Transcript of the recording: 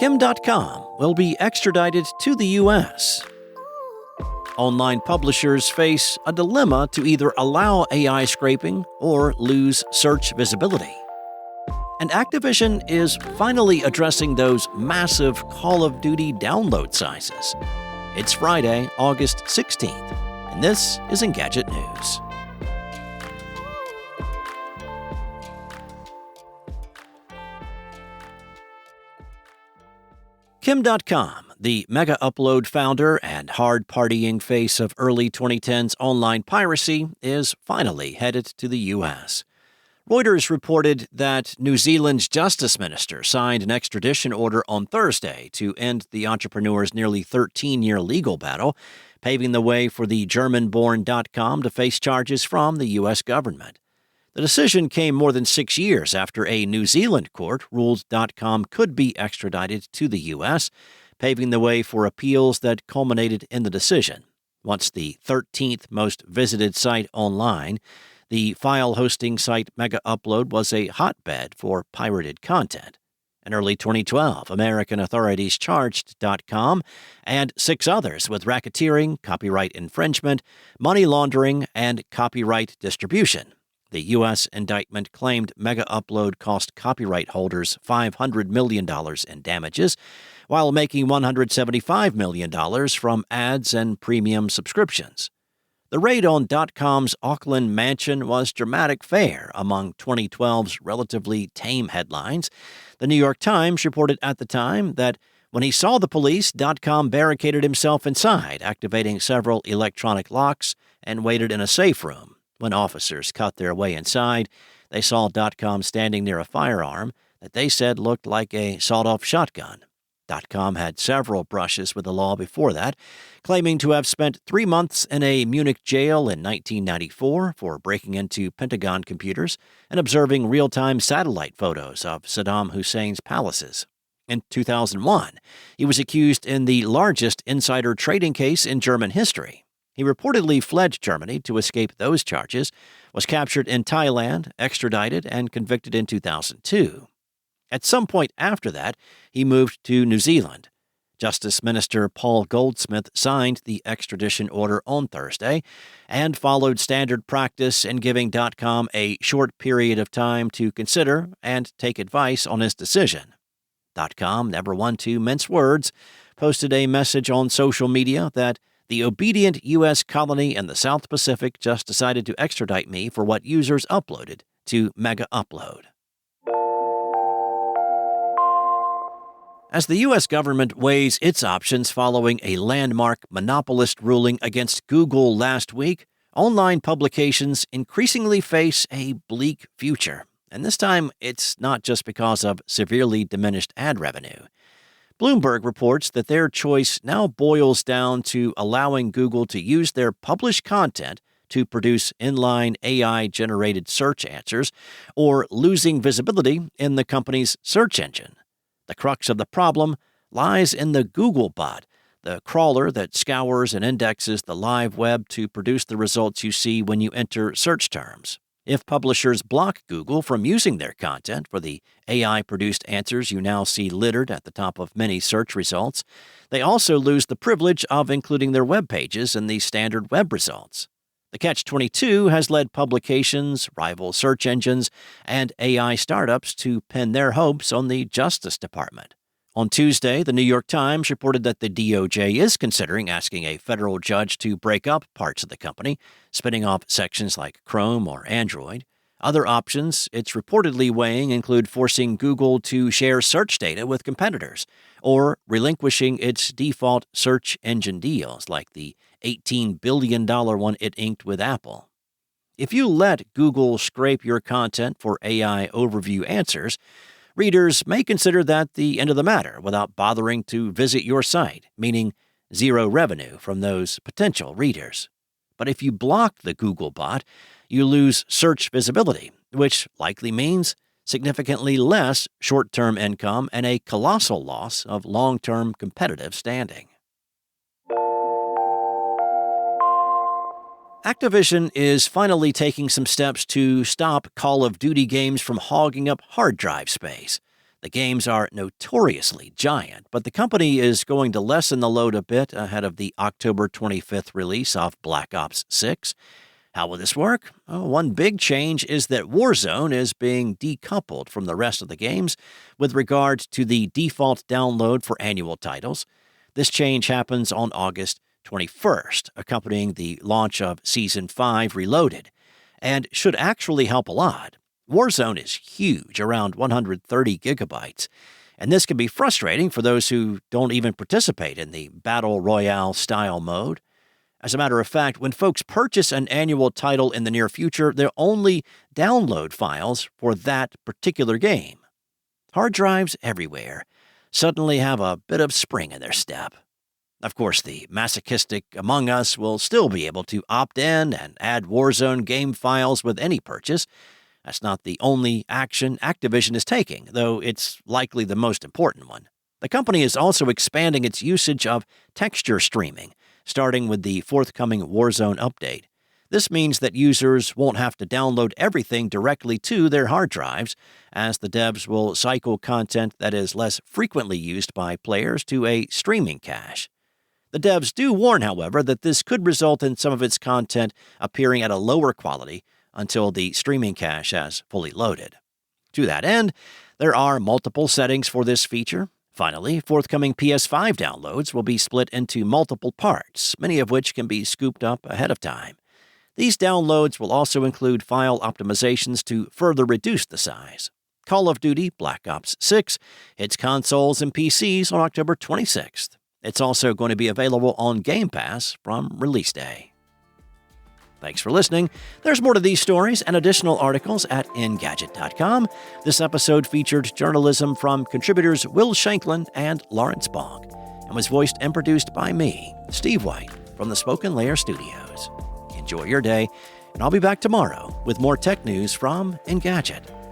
Kim.com will be extradited to the U.S. Online publishers face a dilemma to either allow AI scraping or lose search visibility. And Activision is finally addressing those massive Call of Duty download sizes. It's Friday, August 16th, and this is Engadget News. Kim.com, the mega upload founder and hard-partying face of early 2010s online piracy, is finally headed to the U.S. Reuters reported that New Zealand's Justice Minister signed an extradition order on Thursday to end the entrepreneur's nearly 13-year legal battle, paving the way for the German-born Dotcom to face charges from the U.S. government. The decision came more than 6 years after a New Zealand court ruled Dotcom could be extradited to the U.S., paving the way for appeals that culminated in the decision. Once the 13th most visited site online, the file hosting site Mega Upload was a hotbed for pirated content. In early 2012, American authorities charged Dotcom and 6 others with racketeering, copyright infringement, money laundering, and copyright distribution. The U.S. indictment claimed Mega Upload cost copyright holders $500 million in damages, while making $175 million from ads and premium subscriptions. The raid on Dotcom's Auckland mansion was dramatic fare among 2012's relatively tame headlines. The New York Times reported at the time that when he saw the police, Dotcom barricaded himself inside, activating several electronic locks, and waited in a safe room. When officers cut their way inside, they saw Dotcom standing near a firearm that they said looked like a sawed-off shotgun. Dotcom had several brushes with the law before that, claiming to have spent 3 months in a Munich jail in 1994 for breaking into Pentagon computers and observing real-time satellite photos of Saddam Hussein's palaces. In 2001, he was accused in the largest insider trading case in German history. He reportedly fled Germany to escape those charges, was captured in Thailand, extradited, and convicted in 2002. At some point after that, he moved to New Zealand. Justice Minister Paul Goldsmith signed the extradition order on Thursday and followed standard practice in giving Dotcom a short period of time to consider and take advice on his decision. Dotcom, never one to mince words, posted a message on social media that the obedient U.S. colony in the South Pacific just decided to extradite me for what users uploaded to Mega Upload. As the U.S. government weighs its options following a landmark monopolist ruling against Google last week, online publications increasingly face a bleak future. And this time, it's not just because of severely diminished ad revenue. Bloomberg reports that their choice now boils down to allowing Google to use their published content to produce inline AI-generated search answers or losing visibility in the company's search engine. The crux of the problem lies in the Googlebot, the crawler that scours and indexes the live web to produce the results you see when you enter search terms. If publishers block Google from using their content for the AI-produced answers you now see littered at the top of many search results, they also lose the privilege of including their web pages in the standard web results. The Catch-22 has led publications, rival search engines, and AI startups to pin their hopes on the Justice Department. On Tuesday, the New York Times reported that the DOJ is considering asking a federal judge to break up parts of the company, spinning off sections like Chrome or Android. Other options it's reportedly weighing include forcing Google to share search data with competitors, or relinquishing its default search engine deals like the $18 billion one it inked with Apple. If you let Google scrape your content for AI overview answers, readers may consider that the end of the matter without bothering to visit your site, meaning zero revenue from those potential readers. But if you block the Googlebot, you lose search visibility, which likely means significantly less short-term income and a colossal loss of long-term competitive standing. Activision is finally taking some steps to stop Call of Duty games from hogging up hard drive space. The games are notoriously giant, but the company is going to lessen the load a bit ahead of the October 25th release of Black Ops 6. How will this work? One big change is that Warzone is being decoupled from the rest of the games with regard to the default download for annual titles. This change happens on August 21st, accompanying the launch of Season 5 Reloaded, and should actually help a lot. Warzone is huge, around 130 gigabytes, and this can be frustrating for those who don't even participate in the Battle Royale-style mode. As a matter of fact, when folks purchase an annual title in the near future, they'll only download files for that particular game. Hard drives everywhere suddenly have a bit of spring in their step. Of course, the masochistic among us will still be able to opt in and add Warzone game files with any purchase. That's not the only action Activision is taking, though it's likely the most important one. The company is also expanding its usage of texture streaming, starting with the forthcoming Warzone update. This means that users won't have to download everything directly to their hard drives, as the devs will cycle content that is less frequently used by players to a streaming cache. The devs do warn, however, that this could result in some of its content appearing at a lower quality until the streaming cache has fully loaded. To that end, there are multiple settings for this feature. Finally, forthcoming PS5 downloads will be split into multiple parts, many of which can be scooped up ahead of time. These downloads will also include file optimizations to further reduce the size. Call of Duty Black Ops 6 hits consoles and PCs on October 26th. It's also going to be available on Game Pass from release day. Thanks for listening. There's more to these stories and additional articles at Engadget.com. This episode featured journalism from contributors Will Shanklin and Lawrence Bonk, and was voiced and produced by me, Steve White, from the Spoken Layer Studios. Enjoy your day, and I'll be back tomorrow with more tech news from Engadget.